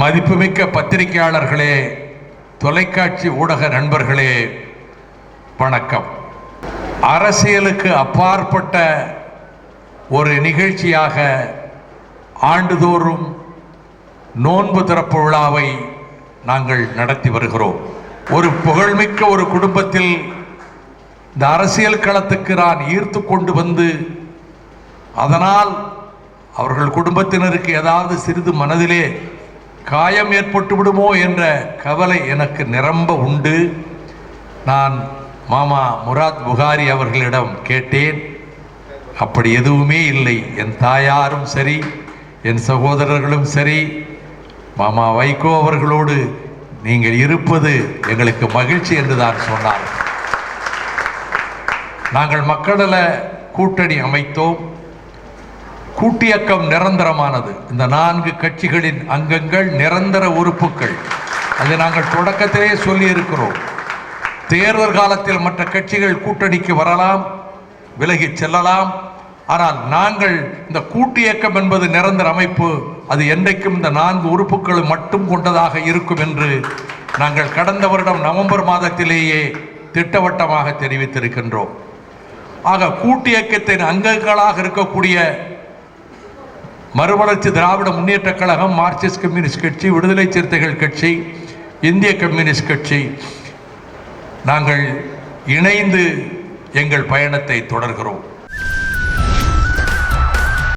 மதிப்புமிக்க பத்திரிகையாளர்களே, தொலைக்காட்சி ஊடக நண்பர்களே, வணக்கம். அரசியலுக்கு அப்பாற்பட்ட ஒரு நிகழ்ச்சியாக ஆண்டுதோறும் நோன்பு திறப்பு விழாவை நாங்கள் நடத்தி வருகிறோம். ஒரு புகழ்மிக்க ஒரு குடும்பத்தில் இந்த அரசியல் களத்துக்கு நான் ஈர்த்து கொண்டு வந்து அதனால் அவர்கள் குடும்பத்தினருக்கு ஏதாவது சிறிது மனதிலே காயம் ஏற்பட்டு விடுமோ என்ற கவலை எனக்கு நிரம்ப உண்டு. நான் மாமா முராத் புகாரி அவர்களிடம் கேட்டேன். அப்படி எதுவுமே இல்லை. என் தாயாரும் சரி, என் சகோதரர்களும் சரி, மாமா வைகோ அவர்களோடு நீங்கள் இருப்பது எங்களுக்கு மகிழ்ச்சி என்று தான் சொன்னார். நாங்கள் மக்கள கூட்டணி அமைத்தோம். கூட்டியக்கம் நிரந்தரமானது. இந்த 4 கட்சிகளின் அங்கங்கள் நிரந்தர உறுப்புகள். அதை நாங்கள் தொடக்கத்திலே சொல்லி இருக்கிறோம். தேர்தல் காலத்தில் மற்ற கட்சிகள் கூட்டணிக்கு வரலாம், விலகி செல்லலாம். ஆனால் நாங்கள் இந்த கூட்டியக்கம் என்பது நிரந்தர அமைப்பு. அது என்றைக்கும் இந்த 4 உறுப்புகளும் மட்டும் கொண்டதாக இருக்கும் என்று நாங்கள் கடந்த வருடம் நவம்பர் மாதத்திலேயே திட்டவட்டமாக தெரிவித்திருக்கின்றோம். ஆக கூட்டியக்கத்தின் அங்கங்களாக இருக்கக்கூடிய மறுமலர்ச்சி திராவிட முன்னேற்ற கழகம், மார்க்சிஸ்ட் கம்யூனிஸ்ட் கட்சி, விடுதலை சிறுத்தைகள் கட்சி, இந்திய கம்யூனிஸ்ட் கட்சி, நாங்கள் இணைந்து எங்கள் பயணத்தை தொடர்கிறோம்.